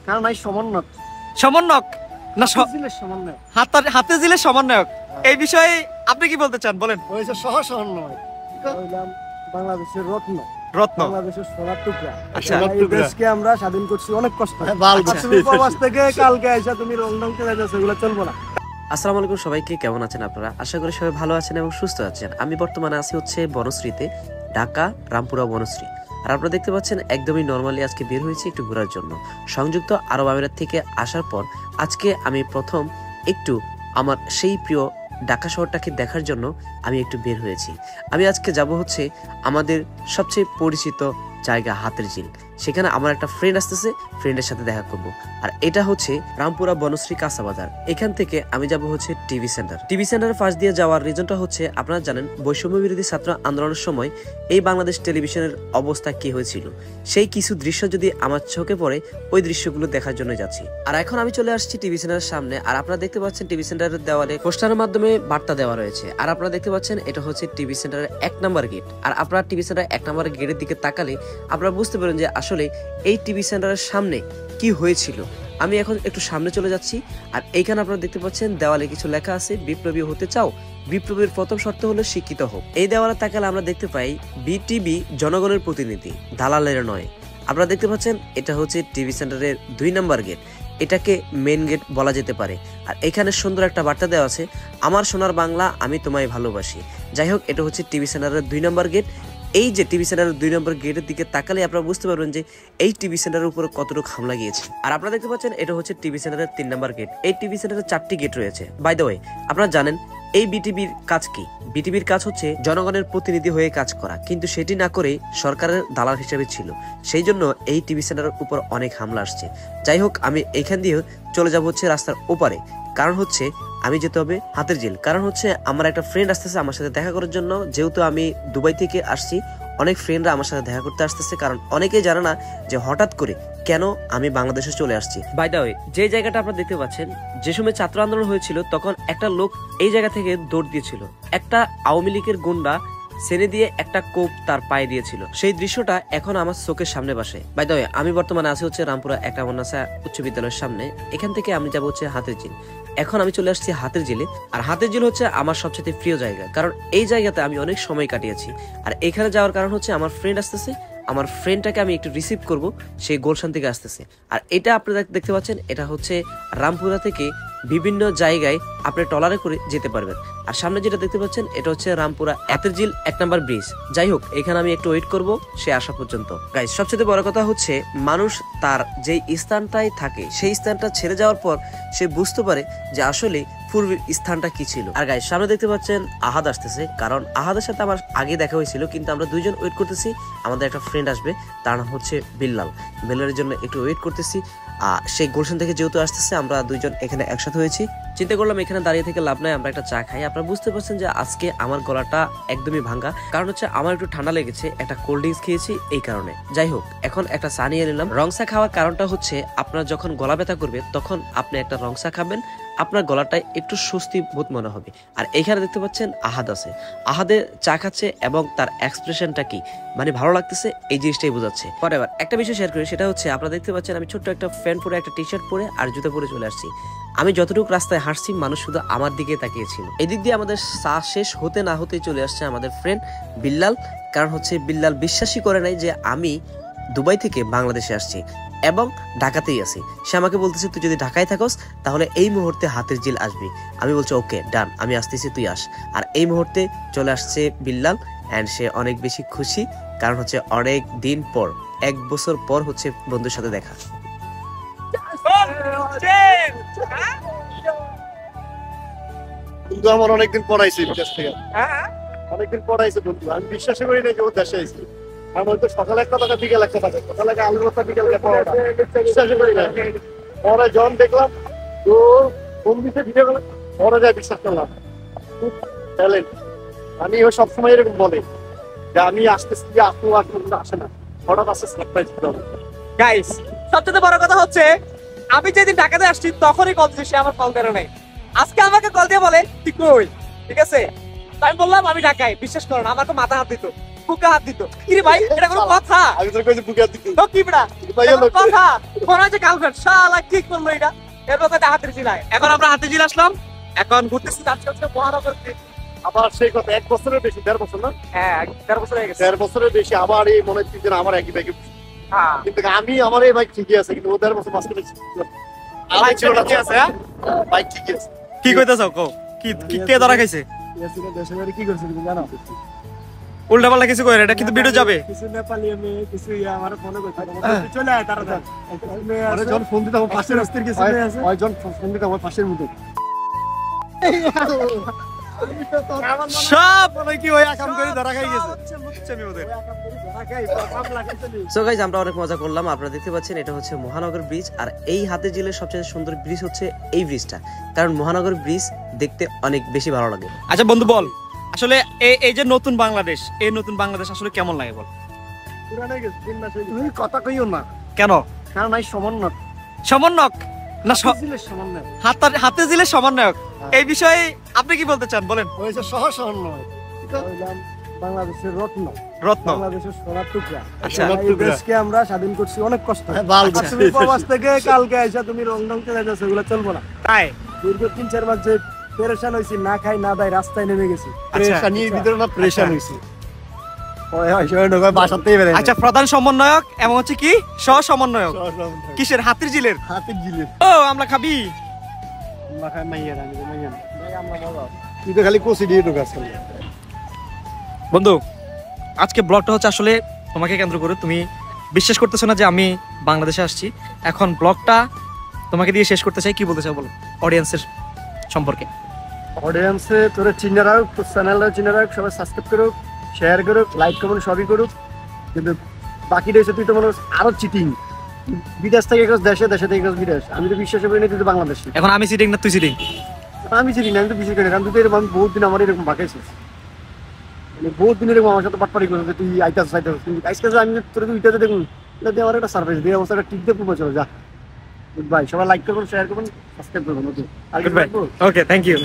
কারণ এই সমন্বয়ক সমন্বয়ক না সমন্বয়ক হাতে জিলে সমন্বয়ক এই বিষয়ে আপনি কি বলতে চান বলেন? ওই যে সহ সমন্বয়ক বাংলাদেশের রত্ন রত্ন বাংলাদেশের সোনার টুকরা। আচ্ছা, এই দেশকে আমরা স্বাধীন করছি অনেক কষ্ট। তুমি প্রবাস থেকে কালকে আইসা তুমি রংডং চলে যাচ্ছ, এগুলো চলবো না। আসসালামু আলাইকুম সবাইকে, কেমন আছেন আপনারা? আশা করি সবাই ভালো আছেন এবং সুস্থ আছেন। আমি বর্তমানে আছি হচ্ছে বনশ্রীতে, ঢাকা রামপুরা বনশ্রী। আর আপনারা দেখতে পাচ্ছেন একদমই নর্মালি আজকে বের হয়েছি একটু ঘোরার জন্য। সংযুক্ত আরব আমিরাত থেকে আসার পর আজকে আমি প্রথম একটু আমার সেই প্রিয় ঢাকা শহরটাকে দেখার জন্য আমি একটু বের হয়েছি। আমি আজকে যাব হচ্ছে আমাদের সবচেয়ে পরিচিত জায়গা হাতের ঝিল। সেখানে আমার একটা ফ্রেন্ড আসতেছে, ফ্রেন্ডের সাথে দেখা করব। আর এটা হচ্ছে রামপুরা বনশ্রী কাঁচা বাজার। এখান থেকে আমি যাব হচ্ছে টিভি সেন্টার। টিভি সেন্টারের পাশ দিয়ে যাওয়ার রিজনটা হচ্ছে, আপনারা জানেন বৈষম্য বিরোধী ছাত্র আন্দোলনের সময় এই বাংলাদেশ টেলিভিশনের অবস্থা কি হয়েছিল, সেই কিছু দৃশ্য যদি আমার চোখে পড়ে ওই দৃশ্যগুলো দেখার জন্য যাচ্ছি। আর এখন আমি চলে আসছি টিভি সেন্টারের সামনে। আর আপনারা দেখতে পাচ্ছেন টিভি সেন্টারের দেওয়ালে পোস্টারের মাধ্যমে বার্তা দেওয়া রয়েছে। আর আপনারা দেখতে পাচ্ছেন এটা হচ্ছে টিভি সেন্টারের 1 নম্বর গেট। আর আপনারা টিভি সেন্টারের 1 নম্বর গেটের দিকে তাকালে আপনারা বুঝতে পারেন যে আসলে এই টিভি সেন্টারের সামনে কি হয়েছিল। আমি এখন একটু সামনে চলে যাচ্ছি। আর এইখানে আপনারা দেখতে পাচ্ছেন দেওয়ালে কিছু লেখা আছে, বিপ্লবী হতে চাও, বিপ্লবীর প্রথম শর্ত হলো শিক্ষিত হোক। এই দেওয়ালে তাকালে আমরা দেখতে পাই বিটিভি জনগণের প্রতিনিধি, দালালের নয়। আপনারা দেখতে পাচ্ছেন এটা হচ্ছে টিভি সেন্টারের 2 নম্বর গেট। এটাকে মেন গেট বলা যেতে পারে। আর এখানে সুন্দর একটা বার্তা দেওয়া আছে, আমার সোনার বাংলা, আমি তোমায় ভালোবাসি। যাই হোক, এটা হচ্ছে টিভি সেন্টারের 2 নম্বর গেট। এই যে টিভি সেন্টারের 2 নম্বর গেটের দিকে তাকালে আপনারা বুঝতে পারবেন যে এই টিভি সেন্টারের উপর কতটুকু হামলা গিয়েছে। আর আপনারা দেখতে পাচ্ছেন এটা হচ্ছে টিভি সেন্টারের 3 নম্বর গেট। এই টিভি সেন্টারের 4টি গেট রয়েছে। বাই দ্য ওয়ে, আপনারা জানেন এই বিটিভির কাজ কি? বিটিভির কাজ হচ্ছে জনগণের প্রতিনিধি হয়ে কাজ করা, কিন্তু সেটি না করে সরকারের দালাল হিসেবে ছিল। সেই জন্য এই টিভি সেন্টারের উপর অনেক হামলা আসছে। যাই হোক, আমি এইখান দিয়ে চলে যাব হচ্ছে রাস্তার ওপারে। কারণ হচ্ছে আমি যেতে হবে হাতের ঝিল। কারণ হচ্ছে আমার একটা ফ্রেন্ড আসতেছে আমার সাথে দেখা করার জন্য। যেহেতু আমি দুবাই থেকে আসছি, অনেক ফ্রেন্ডরা আমার সাথে দেখা করতে আসতেছে। কারণ অনেকেই জানে না যে হঠাৎ করে কেন আমি বাংলাদেশে চলে আসছি। বাই দ্য ওয়ে, যে জায়গাটা আপনারা দেখতে পাচ্ছেন, যে সময় ছাত্র আন্দোলন হয়েছিল তখন একটা লোক এই জায়গা থেকে দৌড় দিয়েছিল। একটা আওয়ামী লীগের গুন্ডা সেনে দিয়ে একটা কোপ তার পায়ে দিয়েছিল। সেই দৃশ্যটা এখন আমার চোখের সামনে বসে। বাই দ্য ওয়ে, আমি বর্তমানে আছি হচ্ছে রামপুরা একটা মাদ্রাসা উচ্চ বিদ্যালয়ের সামনে। এখান থেকে আমি যাবো হচ্ছে হাতের ঝিল। এখন আমি চলে আসছি হাতের ঝিলে। আর হাতের ঝিল হচ্ছে আমার সবচেয়ে প্রিয় জায়গা, কারণ এই জায়গাতে আমি অনেক সময় কাটিয়েছি। আর এখানে যাওয়ার কারণ হচ্ছে আমার ফ্রেন্ড আসতেছে, আমার ফ্রেন্ডটাকে আমি একটু রিসিভ করব, সেই গুলশান থেকে আসতেছে। আর এটা আপনারা দেখতে পাচ্ছেন, এটা হচ্ছে রামপুরা থেকে বিভিন্ন জায়গায় আপনি ট্রলারে করে যেতে পারবেন। আর সামনে যেটা দেখতে পাচ্ছেন এটা হচ্ছে রামপুরা হাতের ঝিল 1 নম্বর ব্রিজ। যাই হোক, এখানে আমি একটু ওয়েট করব সে আসা পর্যন্ত। গাইস, সবচেয়ে বড় কথা হচ্ছে মানুষ তার যেই স্থানটায় থাকে সেই স্থানটা ছেড়ে যাওয়ার পর সে বুঝতে পারে যে আসলে পূর্বের স্থানটা কি ছিল। আর গাইস, সামনে দেখতে পাচ্ছেন আহাদ আসতেছে। কারণ আহাদের সাথে আমার আগে দেখা হয়েছিল, কিন্তু আমরা দুইজন ওয়েট করতেছি আমাদের একটা ফ্রেন্ড আসবে, তার নাম হচ্ছে বিল্লাল। বিল্লালের জন্য একটু ওয়েট করতেছি। সেই গুলশান থেকে যেহেতু আসতেছে, আমরা দুইজন এখানে একসাথে হয়েছি। চিন্তা করলাম এখানে দাঁড়িয়ে থেকে লাভ নাই, আমরা একটা চা খাই। আপনারা বুঝতে পারছেন যে আজকে আমার গলাটা একদমই ভাঙা, কারণ হচ্ছে আমার একটু ঠান্ডা লেগেছে, একটা কোল্ড ড্রিঙ্কস খেয়েছি এই কারণে। যাই হোক, এখন একটা চা নিয়ে নিলাম। রং চা খাওয়ার কারণটা হচ্ছে, আপনার যখন গলা ব্যথা করবে তখন আপনি একটা রং চা খাবেন, আপনার গলাটায় একটু স্বস্তি বোধ মনে হবে। আর এখানে দেখতে পাচ্ছেন আহাদ আছে, আহাদে চা খাচ্ছে এবং তার এক্সপ্রেশনটা কি মানে ভালো লাগতেছে, এই জিনিসটাই বোঝাচ্ছে। পরে আবার একটা বিষয় শেয়ার করি, সেটা হচ্ছে আপনারা দেখতে পাচ্ছেন আমি ছোট্ট একটা প্যান্ট পরে, একটা টি শার্ট পরে আর জুতো পরে চলে আসছি। আমি যতটুকু রাস্তায় হাঁটছি মানুষ শুধু আমার দিকে তাকিয়েছিল। এদিক দিয়ে আমাদের চা শেষ হতে না হতেই চলে আসছে আমাদের ফ্রেন্ড বিল্লাল। কারণ হচ্ছে বিল্লাল বিশ্বাসই করে নাই যে আমি দুবাই থেকে বাংলাদেশে আসছি এবং ঢাকাতেই আছি। সে আমাকে বলতেছে, তুই যদি ঢাকায় থাকস তাহলে এই মুহূর্তে হাতের ঝিল আসবি। আমি বলছি ওকে ডান, আমি আসতেছি, তুই আস। আর এই মুহূর্তে চলে আসছে বিল্লাল অ্যান্ড সে অনেক বেশি খুশি, কারণ হচ্ছে অনেক দিন পর, 1 বছর পর হচ্ছে বন্ধুর সাথে দেখা। বন্ধু আমার অনেকদিন পড়াইছে বিদেশ থেকে, অনেকদিন পড়াইছে বন্ধু। আমি বিশ্বাস করি না যে ও দেশে আইছে। আমার তো সকালে একটা টাকা, বিকেল একটা টাকা, সকালে আলু ভর্তা, বিকেল বিশ্বাস করি না। পরে যখন দেখলাম তো ফোন দিতে ভিডিও কল, পরে যায় বিশ্বাস করলাম। খুব ট্যালেন্ট। আমি ও সবসময় এরকম বলে যে আমি আসতেছি, আসবো আসবো, আসে না, হঠাৎ আসছে সারপ্রাইজ দিতে হবে। গাইস, সবচেয়ে বড় কথা হচ্ছে আমি যেদিন ঢাকাতে আসছি তখনই কল দিয়েছে, সে আমার কল করে নাই। আজকে আমাকে কল দিয়ে বলে তুই কই, ঠিক আছে? আমি বললাম আমি ঢাকায়। বিশ্বাস করো না, আমাকে মাথা হাত দিত, বুকে হাত দিত। কি রে ভাই, এটা কোনো কথা? আমি তোর কাছে বুকে হাত দিতে তো কি বড়া ভাইয়া লোক কথা মনে হচ্ছে গার্লফ্রেন্ড শালা কি করলো এটা এরপর তো হাতের জিলায় এখন আমরা হাতের জিলা আসলাম এখন ঘুরতেছি যাচ্ছি হচ্ছে মহানগর bridge। আবার সেই কথা 1 বছরের বেশি 1.5 বছর না হ্যাঁ 13 বছর হয়ে গেছে 1.5 বছরের বেশি আবার এই মনে হচ্ছে যে আমার একই ব্যাগে হ্যাঁ কিন্তু আমি আমার এই বাইক ঠিকই আছে কিন্তু ও 1.5 বছর মাঝখানে বাইক ঠিকই আছে, হ্যাঁ? বাইক ঠিকই আছে কি কইতেছো কো কি কে ধরা খাইছে ইয়াসিনের দেশের বাড়ি কি করছে তুমি জানো উল্টা পাল্টা কিছু কইরে এটা কিন্তু ভিডিও যাবে কিছু নেপালি মেয়ে কিছু আমার ফোনে কইছে চলে আয় তাড়াতাড়ি আরে জন ফোন দিতে আমার পাশের রাস্তার কিছু মেয়ে আছে ওই জন ফোন দিতে আমার পাশের মতো সব কি ওই কাম করে ধরা খাই গেছে সো গাইজ আমরা অনেক মজা করলাম। আপনারা দেখতে পাচ্ছেন এটা হচ্ছে মহানগর ব্রিজ, আর এই হাতের ঝিলের সবচেয়ে সুন্দর ব্রিজ হচ্ছে এই ব্রিজটা, কারণ মহানগর ব্রিজ দেখতে অনেক বেশি ভালো লাগে। আচ্ছা বন্ধু বল আসলে এই যে নতুন বাংলাদেশ, এই নতুন বাংলাদেশ আসলে কেমন লাগে বল? পুরানো গেছে 3 মাস হয়ে তুমি কথা কইও না কেন? কারণ নাই সমন্বয় সমন্বয়ক না ছিলের সমন্বয় হাতে জিলে সমন্বয়ক, এই বিষয়ে আপনি কি বলতে চান বলেন? হয়েছে সহ সমন্বয় বাংলাদেশের রত্ন রত্ন বাংলাদেশের সোনার টুকরা আচ্ছা এই দেশকে আমরা স্বাধীন করছি অনেক কষ্ট আর তুমি প্রবাস থেকে কালকে আইসা তুমি রংডং চলে যাচ্ছ, এগুলো চলবো না। তাই দীর্ঘ 3-4 মাস যে পেরেশান হইছি, না খাই না দাই রাস্তায় নেমে গেছি, প্রেশানির ভিতরে না প্রেশান হইছি বাসাতেই বেড়ে আচ্ছা প্রধান সমন্বয়ক এবং হচ্ছে কি সহ সমন্বয়ক কিসের? হাতির জিলের। হাতের জিলে ও আমরা খাবি আমরা খাই মাইয়ার আমি মাইয়ার ভাই আমরা বাবা তুই তো খালি কোসি দিয়ে ঢোকাস বন্ধু। আজকে ব্লগটা হচ্ছে আসলে তোমাকে কেন্দ্র করে, তুমি বিশ্বাস করতেছো না যে আমি বাংলাদেশে আসছি। এখন ব্লগটা তোমাকে দিয়ে শেষ করতে চাই, কি বলতে চাও বলো অডিয়েন্সের সম্পর্কে? অডিয়েন্সে তোরা চিনে রাখ, তোর চ্যানেলটা চিনে রাখ, সবাই সাবস্ক্রাইব করুক, শেয়ার করুক, লাইক কমেন্ট সবই করুক। কিন্তু বাকিটা হচ্ছে তুই তো মনে আরো চিটিং, বিদেশ থেকে গেছ দেশে, দেশে থেকে গেছ বিদেশ। আমি তো বিশ্বাস করি না তুই তো বাংলাদেশি। এখন আমি সিটিং না তুই সিটিং? আমি চিনি না, আমি তো বিশ্বাস করি না, কারণ তুই তো এরকম, আমি বহুত দিন আমার এরকম বাঁকাইছিস, মানে বহুত দিন এরকম আমার সাথে পাটপাড়ি করছে তুই আইতাস আইতাস, কিন্তু আজকে আমি তোর উইটাতে দেখুন দিয়ে আমার একটা সারপ্রাইজ দিয়ে অবস্থা টিপ দিয়ে পুরো চলে যা। ভাই সবাই লাইক করবেন, শেয়ার করবেন, সাবস্ক্রাইব করবেন। ওকে ওকে থ্যাংক ইউ।